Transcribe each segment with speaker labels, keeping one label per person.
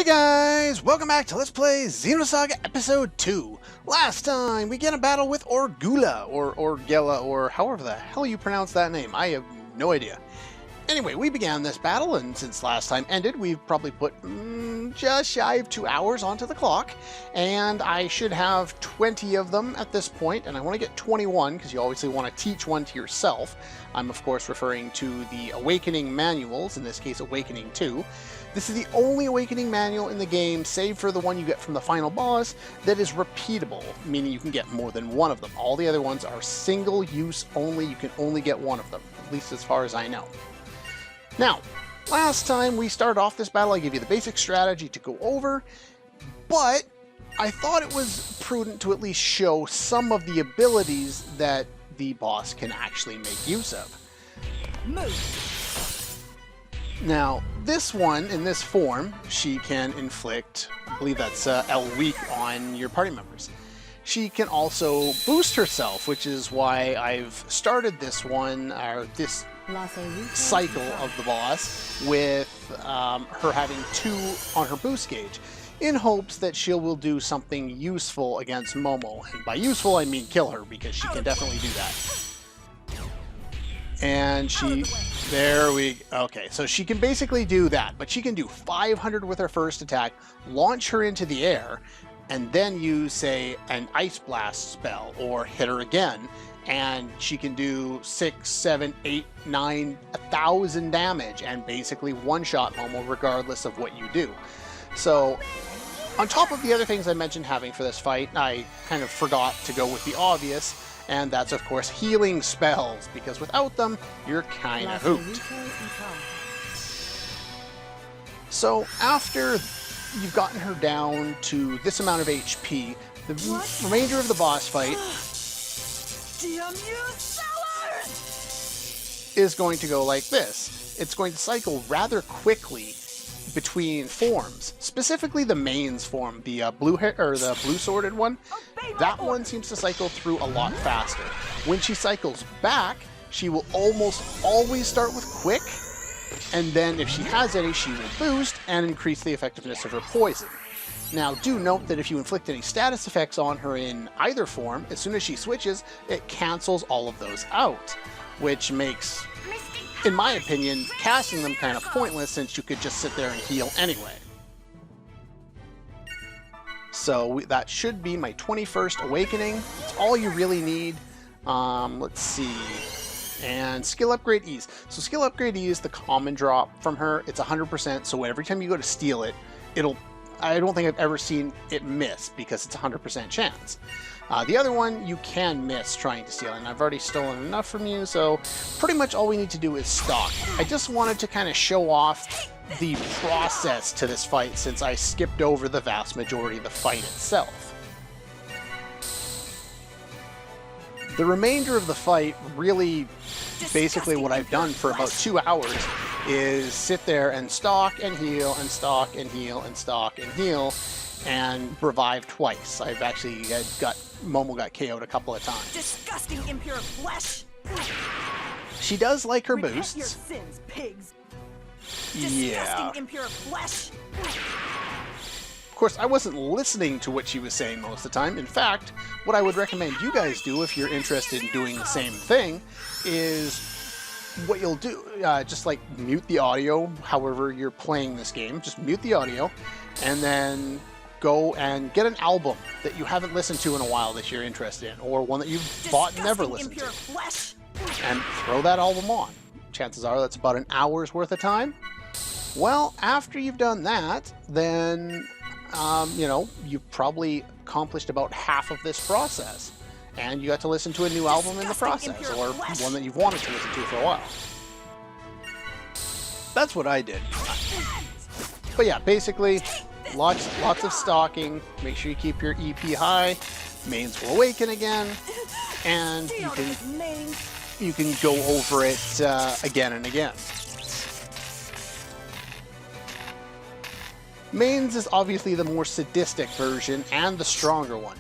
Speaker 1: Guys, welcome back to Let's Play Xenosaga Episode 2. Last time we get a battle with Orgulla, or Orgulla, or however the hell you pronounce that name. I have no idea. Anyway, we began this battle, and since last time ended, we've probably put just shy of 2 hours onto the clock, and I should have 20 of them at this point, and I want to get 21, because you obviously want to teach one to yourself. I'm, of course, referring to the Awakening manuals, in this case, Awakening 2. This is the only Awakening manual in the game, save for the one you get from the final boss, that is repeatable, meaning you can get more than one of them. All the other ones are single-use only. You can only get one of them, at least as far as I know. Now, last time we started off this battle, I gave you the basic strategy to go over, but I thought it was prudent to at least show some of the abilities that the boss can actually make use of. Now, this one, in this form, she can inflict, I believe that's L weak on your party members. She can also boost herself, which is why I've started this one, or this cycle of the boss, with her having 2 on her boost gauge, in hopes that she will do something useful against Momo. And by useful, I mean kill her, because she can definitely do that. And she... okay, so she can basically do that, but she can do 500 with her first attack, launch her into the air, and then use, say, an Ice Blast spell, or hit her again, and she can do 6, 7, 8, 9, 1,000 damage, and basically one-shot Momo regardless of what you do. So, on top of the other things I mentioned having for this fight, I kind of forgot to go with the obvious, and that's, of course, healing spells, because without them, you're kinda hooped. So, after you've gotten her down to this amount of HP, the remainder of the boss fight is going to go like this. It's going to cycle rather quickly between forms, specifically the mains form, the blue sworded one. That one seems to cycle through a lot faster. When she cycles back, she will almost always start with quick, and then if she has any, she will boost and increase the effectiveness of her poison. Now, do note that if you inflict any status effects on her in either form, as soon as she switches, it cancels all of those out, which makes, in my opinion, casting them kind of pointless, since you could just sit there and heal anyway. So that should be my 21st Awakening. It's all you really need. Let's see. And skill upgrade ease. So skill upgrade ease, the common drop from her, it's 100%, so every time you go to steal it, I don't think I've ever seen it miss, because it's 100% chance. The other one, you can miss trying to steal, and I've already stolen enough from you, so pretty much all we need to do is stock. I just wanted to kind of show off the process to this fight, since I skipped over the vast majority of the fight itself. The remainder of the fight, really basically what I've done for about 2 hours, is sit there and stalk and heal and stalk and heal and stalk and heal and revive twice. I've actually Momo got KO'd a couple of times.
Speaker 2: Disgusting impure flesh.
Speaker 1: She does like her
Speaker 2: Repent
Speaker 1: boosts.
Speaker 2: your sins, pigs.
Speaker 1: Yeah.
Speaker 2: Disgusting impure flesh.
Speaker 1: Of course, I wasn't listening to what she was saying most of the time. In fact, what I would recommend you guys do if you're interested in doing the same thing is what you'll do, just like mute the audio however you're playing this game. Just mute the audio, and then go and get an album that you haven't listened to in a while that you're interested in, or one that you've bought and never listened to, and throw that album on. Chances are that's about an hour's worth of time. Well, after you've done that, then you know, you've probably accomplished about half of this process, and you got to listen to a new album in the process, or one that you've wanted to listen to for a while. That's what I did. But yeah, basically, lots of stalking. Make sure you keep your EP high. Mains will awaken again, and you can go over it again and again. Mains is obviously the more sadistic version and the stronger one.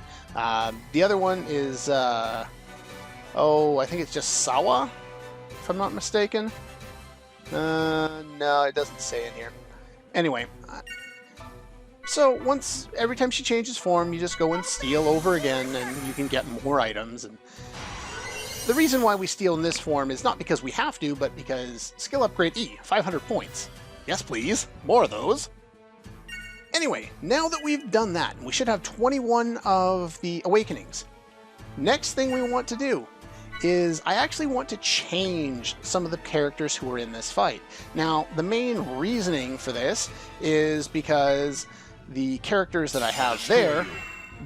Speaker 1: The other one is, I think it's just Sawa, if I'm not mistaken. No, it doesn't say in here. Anyway, So every time she changes form, you just go and steal over again, and you can get more items. And the reason why we steal in this form is not because we have to, but because skill upgrade E, 500 points. Yes, please. More of those. Anyway, now that we've done that, we should have 21 of the awakenings. Next thing we want to do is I actually want to change some of the characters who are in this fight. Now, the main reasoning for this is because the characters that I have there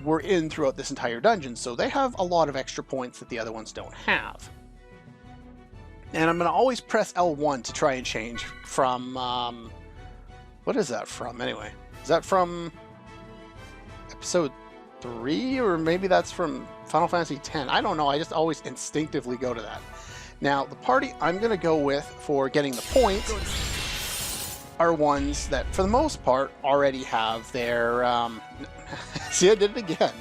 Speaker 1: were in throughout this entire dungeon, so they have a lot of extra points that the other ones don't have. And I'm going to always press L1 to try and change from... what is that from, anyway? Is that from episode 3? Or maybe that's from Final Fantasy X? I don't know, I just always instinctively go to that. Now, the party I'm going to go with for getting the points are ones that, for the most part, already have their... see, I did it again.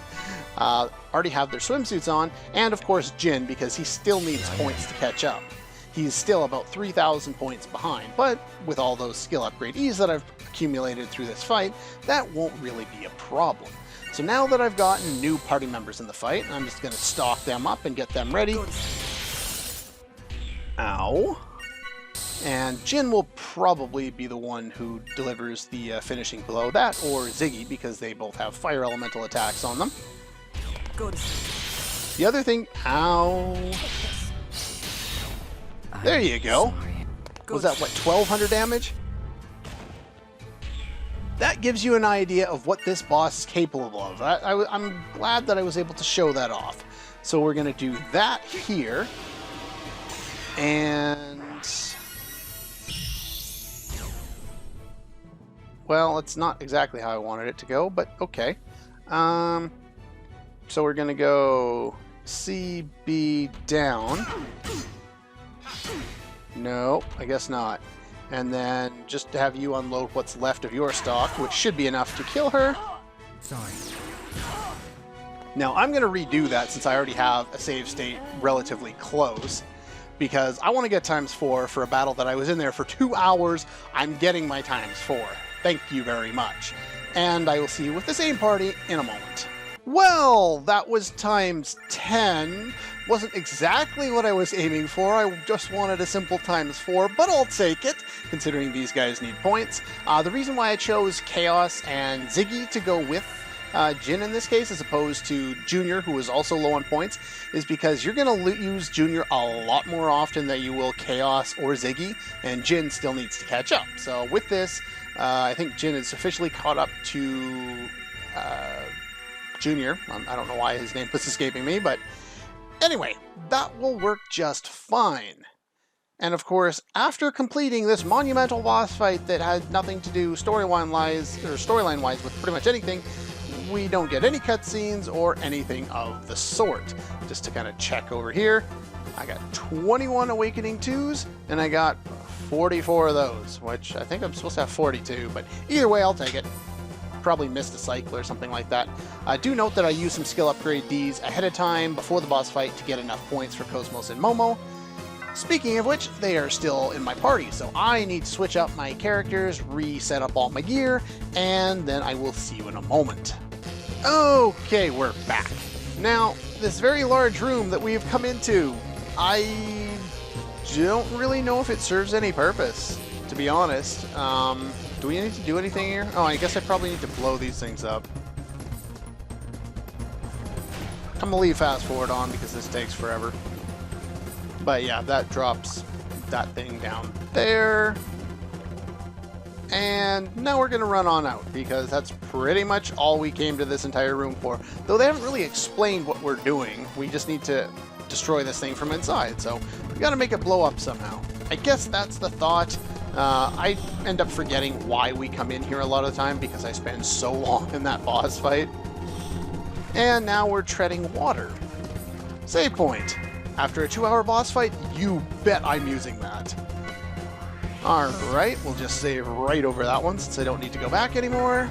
Speaker 1: Already have their swimsuits on, and of course Jin, because he still needs points to catch up. He's still about 3,000 points behind, but with all those skill upgrade E's that I've accumulated through this fight, that won't really be a problem. So now that I've gotten new party members in the fight, I'm just going to stock them up and get them ready. Ow. And Jin will probably be the one who delivers the finishing blow, that or Ziggy, because they both have fire elemental attacks on them. The other thing... Ow. There you go. Was that, what, 1,200 damage? That gives you an idea of what this boss is capable of. I'm glad that I was able to show that off. So we're going to do that here. And... well, it's not exactly how I wanted it to go, but okay. So we're going to go CB down. No, I guess not. And then just to have you unload what's left of your stock, which should be enough to kill her.
Speaker 3: Sorry.
Speaker 1: Now, I'm going to redo that since I already have a save state relatively close, because I want to get ×4 for a battle that I was in there for 2 hours. I'm getting my ×4. Thank you very much. And I will see you with the same party in a moment. Well, that was ×10. Wasn't exactly what I was aiming for. I just wanted a simple ×4, but I'll take it, considering these guys need points. The reason why I chose Chaos and Ziggy to go with Jin in this case, as opposed to Junior, who is also low on points, is because you're going to use Junior a lot more often than you will Chaos or Ziggy, and Jin still needs to catch up. So with this, I think Jin is officially caught up to Junior. I don't know why his name was escaping me, but anyway, that will work just fine. And of course, after completing this monumental boss fight that had nothing to do storyline-wise with pretty much anything, we don't get any cutscenes or anything of the sort. Just to kind of check over here, I got 21 Awakening 2s, and I got 44 of those, which I think I'm supposed to have 42, but either way, I'll take it. Probably missed a cycle or something like that. Do note that I used some skill upgrade Ds ahead of time before the boss fight to get enough points for KOS-MOS and Momo. Speaking of which, they are still in my party, so I need to switch up my characters, reset up all my gear, and then I will see you in a moment. Okay, we're back. Now, this very large room that we've come into, I don't really know if it serves any purpose, to be honest. Do we need to do anything here? Oh, I guess I probably need to blow these things up. I'm gonna leave fast forward on because this takes forever. But yeah, that drops that thing down there. And now we're gonna run on out because that's pretty much all we came to this entire room for. Though they haven't really explained what we're doing. We just need to destroy this thing from inside. So we gotta make it blow up somehow. I guess that's the thought. I end up forgetting why we come in here a lot of the time because I spend so long in that boss fight. And now we're treading water. Save point. After a 2-hour boss fight, you bet I'm using that. Alright, we'll just save right over that one since I don't need to go back anymore.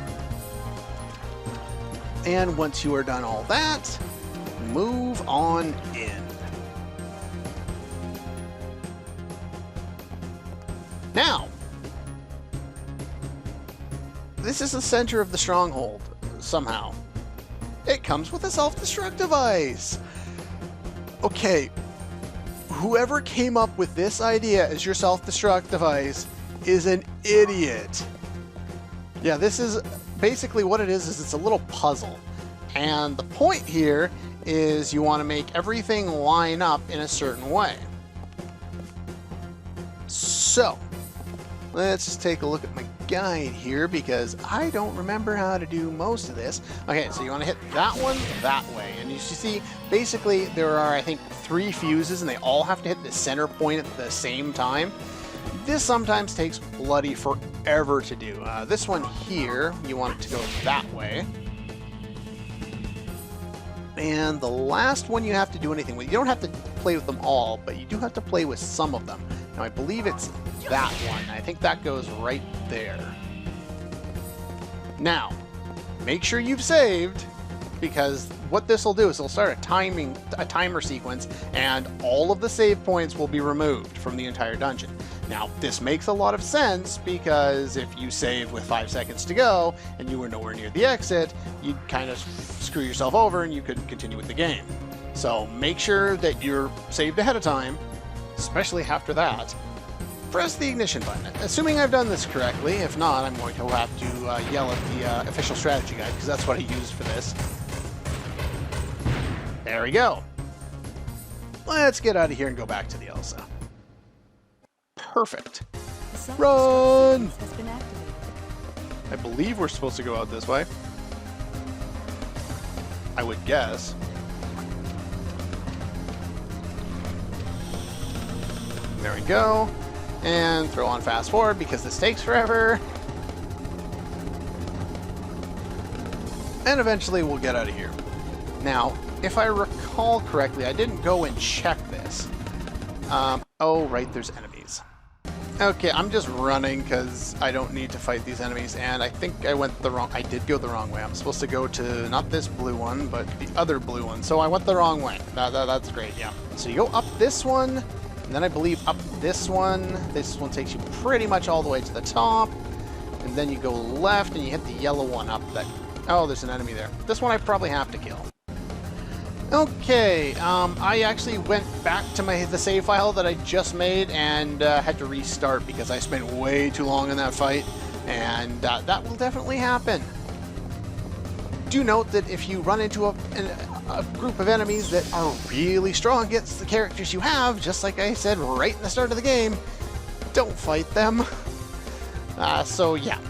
Speaker 1: And once you are done all that, move on in. Now, This is the center of the stronghold, somehow. It comes with a self-destruct device! Okay, whoever came up with this idea as your self-destruct device is an idiot. Yeah, this is basically what it is it's a little puzzle. And the point here is you want to make everything line up in a certain way. So, let's just take a look at my guide here because I don't remember how to do most of this. Okay, so you want to hit that one that way. And you see, basically there are, I think, 3 fuses and they all have to hit the center point at the same time. This sometimes takes bloody forever to do. This one here, you want it to go that way. And the last one you have to do anything with. You don't have to play with them all, but you do have to play with some of them. Now I believe it's that one. I think that goes right there. Now, make sure you've saved, because what this will do is it'll start a timer sequence, and all of the save points will be removed from the entire dungeon. Now, this makes a lot of sense because if you save with 5 seconds to go and you were nowhere near the exit, you'd kind of screw yourself over and you couldn't continue with the game. So make sure that you're saved ahead of time, especially after that. Press the ignition button. Assuming I've done this correctly, if not, I'm going to have to yell at the official strategy guide because that's what I used for this. There we go. Let's get out of here and go back to the Elsa. Perfect. Run! I believe we're supposed to go out this way. I would guess. There we go. And throw on fast forward because this takes forever. And eventually we'll get out of here. Now, if I recall correctly, I didn't go and check this. Oh, right, there's enemies. Okay, I'm just running because I don't need to fight these enemies, and I think I did go the wrong way. I'm supposed to go to, not this blue one, but the other blue one. So I went the wrong way. That's great, yeah. So you go up this one, and then I believe up this one. This one takes you pretty much all the way to the top, and then you go left, and you hit the yellow one up that... Oh, there's an enemy there. This one I probably have to kill. Okay, I actually went back to the save file that I just made and had to restart because I spent way too long in that fight, and that will definitely happen. Do note that if you run into a group of enemies that are really strong against the characters you have, just like I said right in the start of the game, don't fight them. So yeah,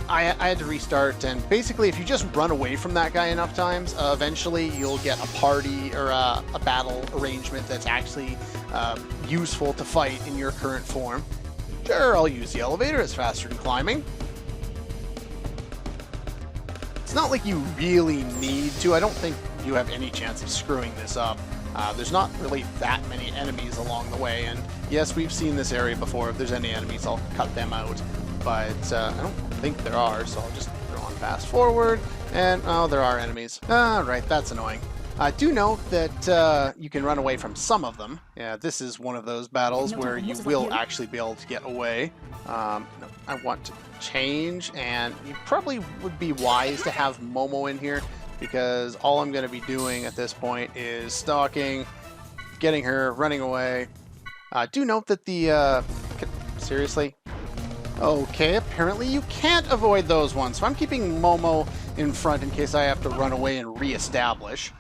Speaker 1: I had to restart, and basically if you just run away from that guy enough times, eventually you'll get a party or a battle arrangement that's actually useful to fight in your current form. Sure, I'll use the elevator, it's faster than climbing. It's not like you really need to. I don't think you have any chance of screwing this up. There's not really that many enemies along the way, and yes, we've seen this area before. If there's any enemies, I'll cut them out. But I don't think there are, so I'll just throw on fast forward, and oh, there are enemies. Right, that's annoying. Do note that you can run away from some of them. Yeah, this is one of those battles where you will actually be able to get away. No, I want to change, and you probably would be wise to have Momo in here, because all I'm going to be doing at this point is stalking, getting her, running away. Do note that the... seriously? Okay, apparently you can't avoid those ones, so I'm keeping Momo in front in case I have to run away and re-establish.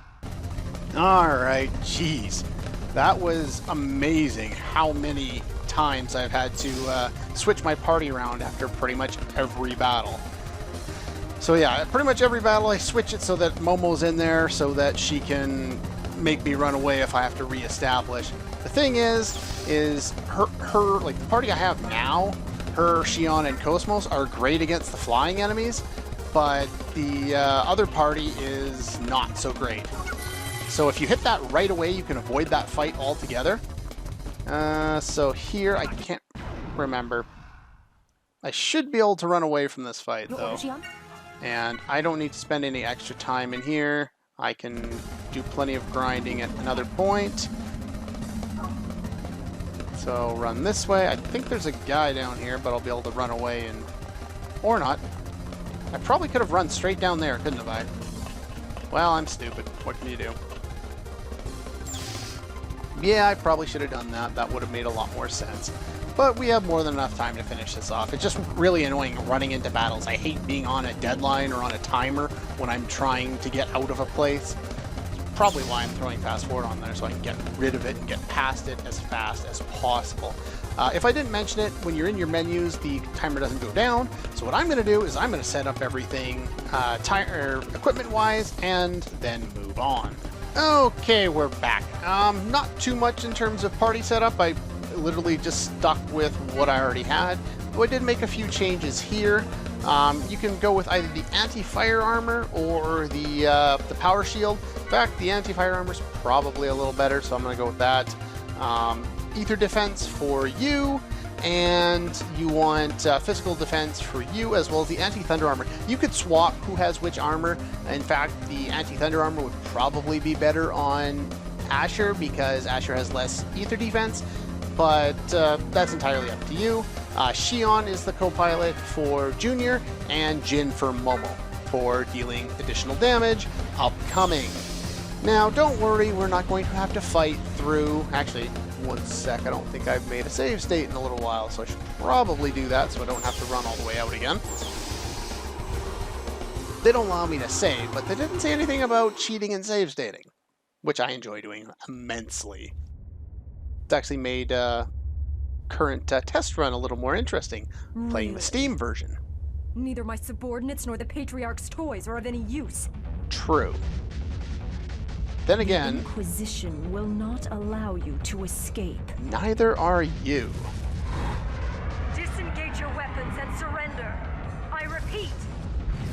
Speaker 1: Alright, jeez. That was amazing how many times I've had to switch my party around after pretty much every battle. So yeah, pretty much every battle I switch it so that Momo's in there so that she can make me run away if I have to re-establish. The thing is her like the party I have now, her, Xion, and KOS-MOS are great against the flying enemies, but the other party is not so great. So if you hit that right away, you can avoid that fight altogether. So here, I can't remember. I should be able to run away from this fight, though. And I don't need to spend any extra time in here. I can do plenty of grinding at another point. So run this way. I think there's a guy down here, but I'll be able to run away and... or not. I probably could have run straight down there, couldn't have I? Well, I'm stupid. What can you do? Yeah, I probably should have done that. That would have made a lot more sense. But we have more than enough time to finish this off. It's just really annoying running into battles. I hate being on a deadline or on a timer when I'm trying to get out of a place. Probably why I'm throwing fast forward on there, so I can get rid of it and get past it as fast as possible. If I didn't mention it, when you're in your menus, the timer doesn't go down. So what I'm going to do is I'm going to set up everything equipment-wise and then move on. Okay, we're back. Not too much in terms of party setup. I literally just stuck with what I already had. Though I did make a few changes here. You can go with either the anti-fire armor or the power shield. In fact, the anti-fire armor is probably a little better, so I'm going to go with that. Ether defense for you, and you want physical defense for you, as well as the anti-thunder armor. You could swap who has which armor. In fact, the anti-thunder armor would probably be better on Asher because Asher has less ether defense, but that's entirely up to you. Shion is the co-pilot for Junior, and Jin for Momo for dealing additional damage upcoming. Now, don't worry, we're not going to have to fight through... Actually, one sec, I don't think I've made a save state in a little while, so I should probably do that so I don't have to run all the way out again. They don't allow me to save, but they didn't say anything about cheating and save stating, which I enjoy doing immensely. It's actually made current test run a little more interesting, playing the Steam version.
Speaker 2: Neither my subordinates nor the Patriarch's toys are of any use.
Speaker 1: True. Then again,
Speaker 2: The Inquisition will not allow you to escape.
Speaker 1: neither are you.
Speaker 2: Disengage your weapons and surrender. I repeat,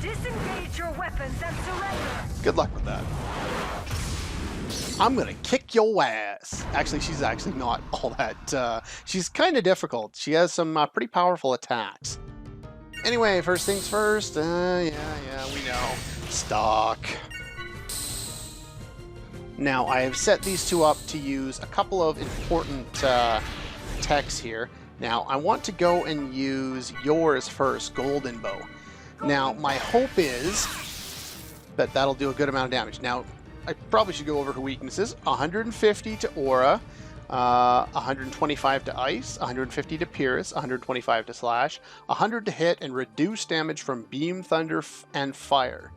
Speaker 2: disengage your weapons and surrender.
Speaker 1: Good luck with that. I'm gonna kick your ass. Actually, she's actually not all that. She's kind of difficult. She has some pretty powerful attacks. Anyway, first things first. Yeah, we know. Stock. Now, I have set these two up to use a couple of important techs here. Now, I want to go and use yours first, Golden Bow. Now, my hope is that that'll do a good amount of damage. Now, I probably should go over her weaknesses. 150 to Aura, 125 to Ice, 150 to Pierce, 125 to Slash, 100 to Hit, and reduce damage from Beam, Thunder, and Fire.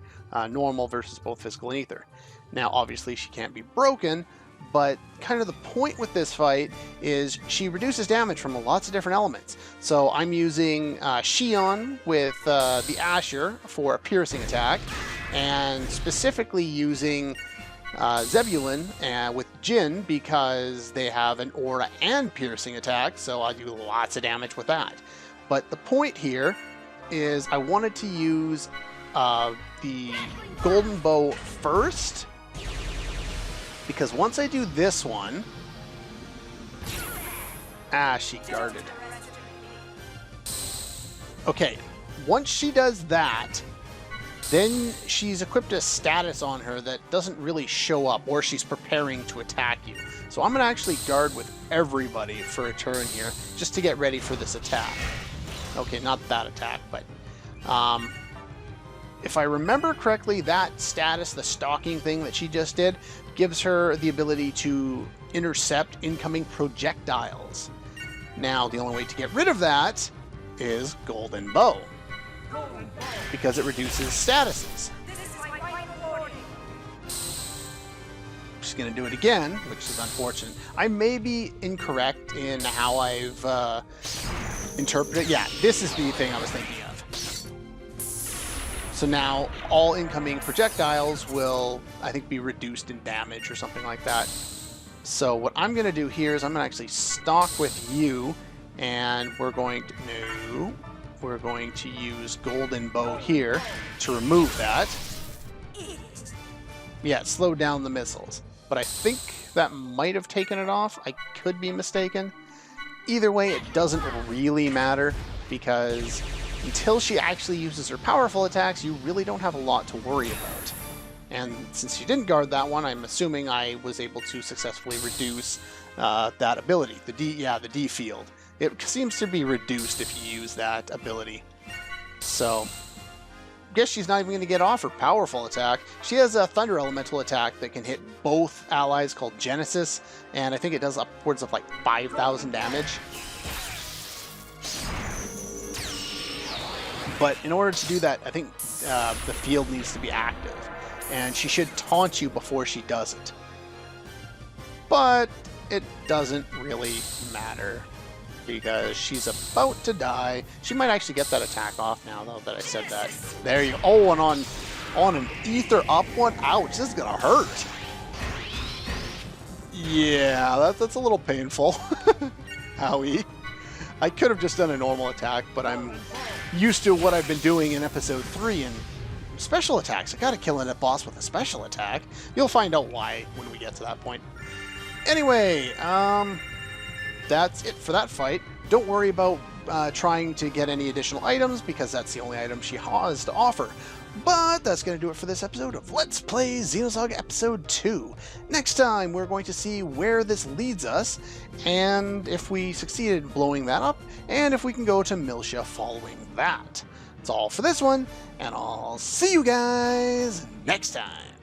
Speaker 1: Normal versus both Physical and Ether. Now, obviously, she can't be broken, but kind of the point with this fight is she reduces damage from lots of different elements. So I'm using Shion with the Asher for a piercing attack, and specifically using Zebulon with Jin because they have an aura and piercing attack, so I'll do lots of damage with that. But the point here is I wanted to use the Golden Bow first, because once I do this one... she guarded. Okay, once she does that, then she's equipped a status on her that doesn't really show up, or she's preparing to attack you. So I'm going to actually guard with everybody for a turn here, just to get ready for this attack. Okay, not that attack, but... if I remember correctly, that status, the stalking thing that she just did, gives her the ability to intercept incoming projectiles. Now, the only way to get rid of that is Golden Bow, because it reduces statuses. She's going to do it again, which is unfortunate. I may be incorrect in how I've interpreted. Yeah, this is the thing I was thinking of. So now all incoming projectiles will, I think, be reduced in damage or something like that. So what I'm going to do here is I'm going to actually stalk with you, and we're going to use Golden Bow here to remove that. Yeah, it slowed down the missiles. But I think that might have taken it off. I could be mistaken. Either way, it doesn't really matter, because until she actually uses her powerful attacks, you really don't have a lot to worry about. And since she didn't guard that one, I'm assuming I was able to successfully reduce that ability. The D field. It seems to be reduced if you use that ability. So guess she's not even going to get off her powerful attack. She has a Thunder Elemental attack that can hit both allies called Genesis, and I think it does upwards of like 5,000 damage. But in order to do that, I think the field needs to be active, and she should taunt you before she does it. But it doesn't really matter, because she's about to die. She might actually get that attack off now, though, that I said that. There you go. Oh, and on an Ether up one. Ouch, this is going to hurt. Yeah, that's a little painful. Owie. I could have just done a normal attack, but I'm used to what I've been doing in episode 3 and special attacks. I gotta kill a boss with a special attack. You'll find out why when we get to that point. Anyway, that's it for that fight. Don't worry about trying to get any additional items, because that's the only item she has to offer. But that's going to do it for this episode of Let's Play Xenosaga Episode 2. Next time, we're going to see where this leads us, and if we succeeded in blowing that up, and if we can go to Miltia following that. That's all for this one, and I'll see you guys next time.